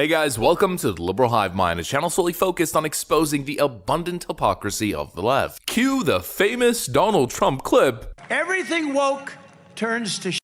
Hey guys, welcome to the Liberal Hive Mind, a channel solely focused on exposing the abundant hypocrisy of the left. Cue the famous Donald Trump clip. Everything woke turns to shit,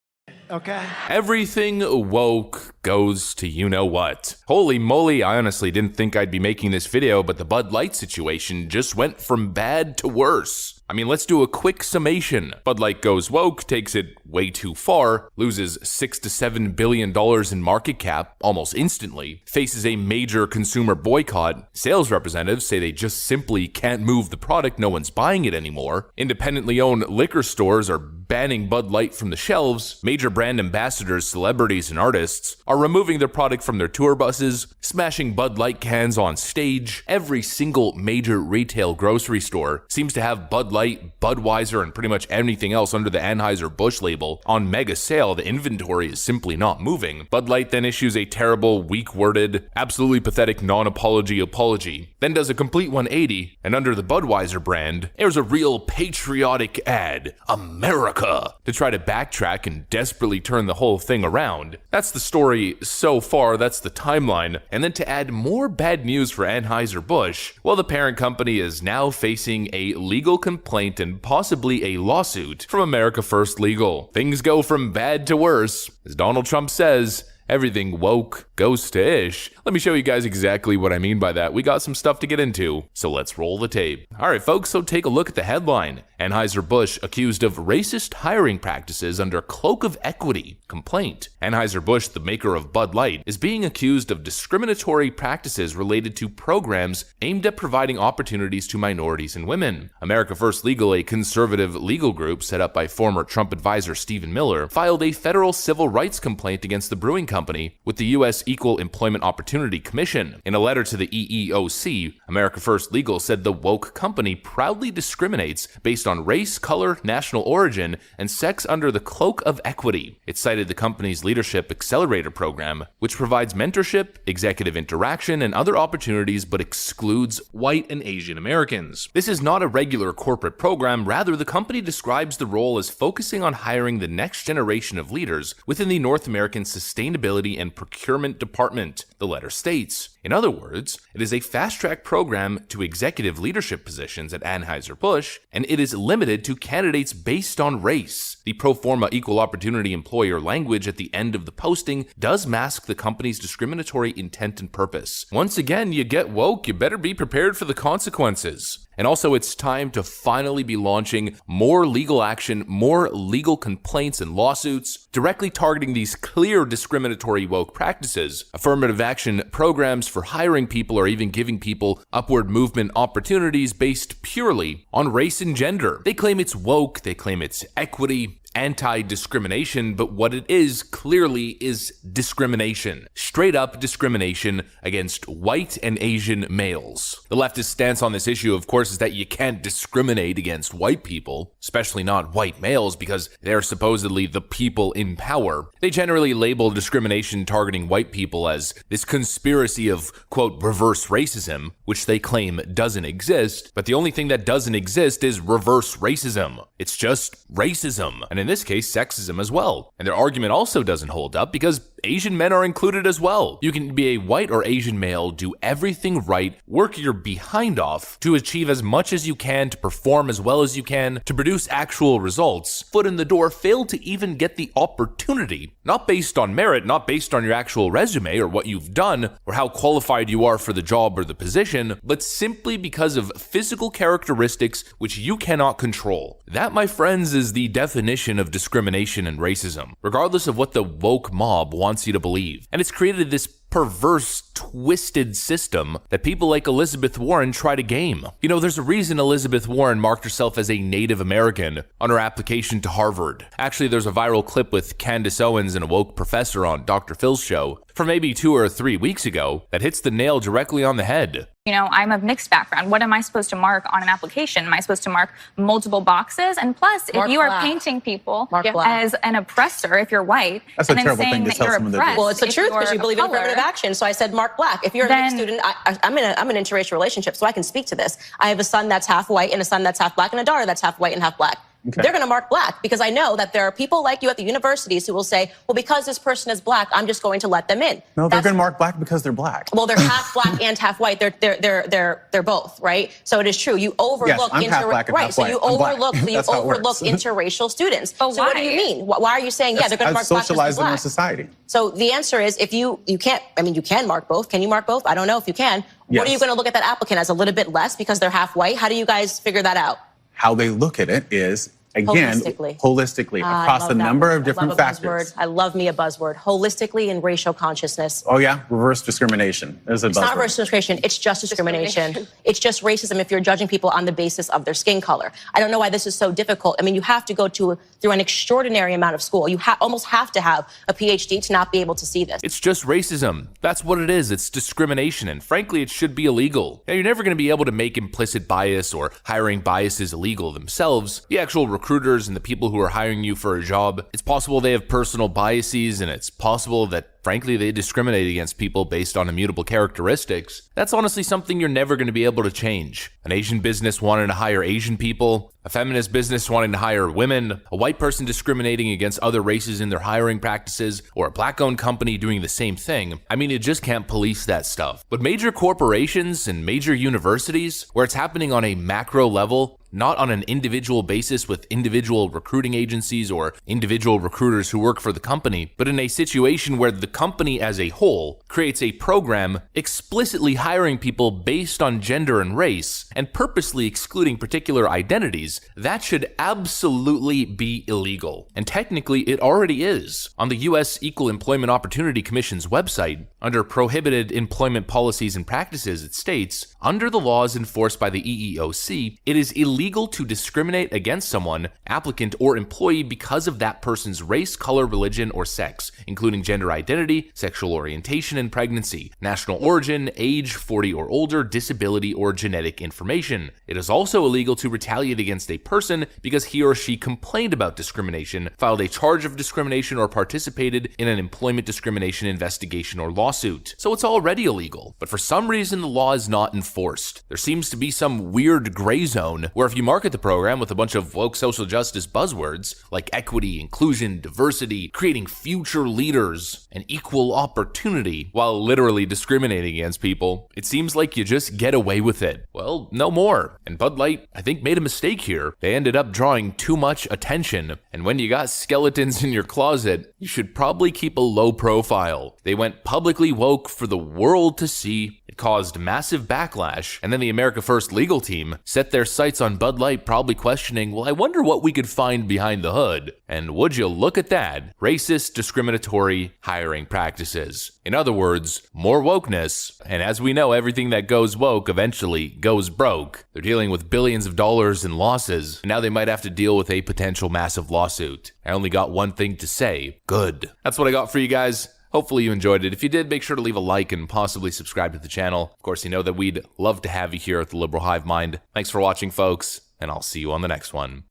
okay? Everything woke goes to you-know-what. Holy moly, I honestly didn't think I'd be making this video, but the Budlight situation just went from bad to worse. I mean, let's do a quick summation. Budlight goes woke, takes it way too far, loses $6 to $7 billion in market cap almost instantly, faces a major consumer boycott, sales representatives say they just simply can't move the product, no one's buying it anymore, independently owned liquor stores are banning Bud Light from the shelves, major brand ambassadors, celebrities, and artists are removing their product from their tour buses, smashing Bud Light cans on stage. Every single major retail grocery store seems to have Bud Light, Budweiser, and pretty much anything else under the anheuserbusch label on mega sale. The inventory is simply not moving. Bud Light then issues a terrible, weak-worded, absolutely pathetic non-apology apology, then does a complete 180, and under the Budweiser brand, airs a real patriotic ad, America, to try to backtrack and desperately turn the whole thing around. That's the story so far, that's the timeline. And then to add more bad news for Anheuser-Busch, well, the parent company is now facing a legal complaint and possibly a lawsuit from America First Legal. Things go from bad to worse. As Donald Trump says, everything woke goes to ish. Let me show you guys exactly what I mean by that. We got some stuff to get into, so let's roll the tape. Alright folks, so take a look at the headline. Anheuser-Busch accused of racist hiring practices under cloak of equity. Complaint. Anheuser-Busch, the maker of Bud Light, is being accused of discriminatory practices related to programs aimed at providing opportunities to minorities and women. America First Legal, a conservative legal group set up by former Trump advisor Stephen Miller, filed a federal civil rights complaint against the brewing company with the U.S. Equal Employment Opportunity Commission. In a letter to the EEOC, America First Legal said the woke company proudly discriminates based on race, color, national origin, and sex under the cloak of equity. It cited the company's Leadership Accelerator program, which provides mentorship, executive interaction, and other opportunities but excludes white and Asian Americans. This is not a regular corporate program, rather the company describes the role as focusing on hiring the next generation of leaders within the North American Sustainability and Procurement Department, the letter states. In other words, it is a fast-track program to executive leadership positions at Anheuser-Busch, and it is limited to candidates based on race. The pro forma equal opportunity employer language at the end of the posting does mask the company's discriminatory intent and purpose. Once again, you get woke, you better be prepared for the consequences. And also, it's time to finally be launching more legal action, more legal complaints and lawsuits directly targeting these clear discriminatory woke practices. Affirmative action programs for hiring people or even giving people upward movement opportunities based purely on race and gender. They claim it's woke, they claim it's equity, anti-discrimination, but what it is clearly is discrimination. Straight up discrimination against white and Asian males. The leftist stance on this issue, of course, is that you can't discriminate against white people, especially not white males, because they're supposedly the people in power. They generally label discrimination targeting white people as this conspiracy of, quote, reverse racism, which they claim doesn't exist, but the only thing that doesn't exist is reverse racism. It's just racism. And in this case, sexism as well. And their argument also doesn't hold up because Asian men are included as well. You can be a white or Asian male, do everything right, work your behind off to achieve as much as you can, to perform as well as you can, to produce actual results, foot in the door, fail to even get the opportunity. Not based on merit, not based on your actual resume or what you've done or how qualified you are for the job or the position, but simply because of physical characteristics which you cannot control. That, my friends, is the definition of discrimination and racism, regardless of what the woke mob wants you to believe. And it's created this perverse, twisted system that people like Elizabeth Warren try to game. You know, there's a reason Elizabeth Warren marked herself as a Native American on her application to Harvard. Actually, there's a viral clip with Candace Owens and a woke professor on Dr. Phil's show from maybe 2 or 3 weeks ago that hits the nail directly on the head. You know, I'm of mixed background. What am I supposed to mark on an application? Am I supposed to mark multiple boxes? And plus, if you are painting people as an oppressor, if you're white, that's and a then terrible saying thing to that tell you're someone to do. oppressed, well, it's the truth because you believe in color, affirmative action. So I said mark black. If you're a mixed student, I'm in an interracial relationship, so I can speak to this. I have a son that's half white and a son that's half black and a daughter that's half white and half black. They're going to mark black because I know that there are people like you at the universities who will say, well, because this person is black, I'm just going to let them in. No, they're going to mark black because they're black. Well, they're half black and half white. They're both, right? So it is true. You overlook I'm half black and half so white. you I'm overlook black. interracial students. But so what do you mean? Why are you saying they're going to mark black? Socialized in our society. So the answer is if you can't, I mean, you can mark both. Can you mark both? I don't know if you can. Yes. What are you going to look at that applicant as a little bit less because they're half white? How do you guys figure that out? How they look at it is, again, holistically across a number of different factors. I love me a buzzword. Holistically and racial consciousness. Oh, yeah? Reverse discrimination. There's a buzzword. It's not reverse discrimination. It's just discrimination. It's just racism if you're judging people on the basis of their skin color. I don't know why this is so difficult. I mean, you have to go through an extraordinary amount of school. You almost have to have a PhD to not be able to see this. It's just racism. That's what it is. It's discrimination, and frankly, it should be illegal. Now, you're never going to be able to make implicit bias or hiring biases illegal themselves. The actual recruiters and the people who are hiring you for a job, it's possible they have personal biases, and it's possible that frankly, they discriminate against people based on immutable characteristics. That's honestly something you're never going to be able to change. An Asian business wanting to hire Asian people, a feminist business wanting to hire women, a white person discriminating against other races in their hiring practices, or a black-owned company doing the same thing. I mean, you just can't police that stuff. But major corporations and major universities, where it's happening on a macro level, not on an individual basis with individual recruiting agencies or individual recruiters who work for the company, but in a situation where the company as a whole creates a program explicitly hiring people based on gender and race and purposely excluding particular identities, that should absolutely be illegal. And technically, it already is. On the U.S. Equal Employment Opportunity Commission's website, under Prohibited Employment Policies and Practices, it states, under the laws enforced by the EEOC, it is illegal to discriminate against someone, applicant or employee because of that person's race, color, religion, or sex, including gender identity, sexual orientation and pregnancy, national origin, age, 40 or older, disability, or genetic information. It is also illegal to retaliate against a person because he or she complained about discrimination, filed a charge of discrimination, or participated in an employment discrimination investigation or lawsuit. So it's already illegal. But for some reason, the law is not enforced. There seems to be some weird gray zone where if you market the program with a bunch of woke social justice buzzwords like equity, inclusion, diversity, creating future leaders, and equal opportunity while literally discriminating against people, it seems like you just get away with it. Well, no more. And Budlight, I think, made a mistake here. They ended up drawing too much attention. And when you got skeletons in your closet, you should probably keep a low profile. They went publicly woke for the world to see. It caused massive backlash. And then the America First legal team set their sights on Budlight, probably questioning, well, I wonder what we could find behind the hood. And would you look at that? Racist, discriminatory hiring practices. In other words, more wokeness. And as we know, everything that goes woke eventually goes broke. They're dealing with billions of dollars in losses, and now they might have to deal with a potential massive lawsuit. I only got one thing to say. Good. That's what I got for you guys. Hopefully you enjoyed it. If you did, make sure to leave a like and possibly subscribe to the channel. Of course, you know that we'd love to have you here at the Liberal Hive Mind. Thanks for watching, folks, and I'll see you on the next one.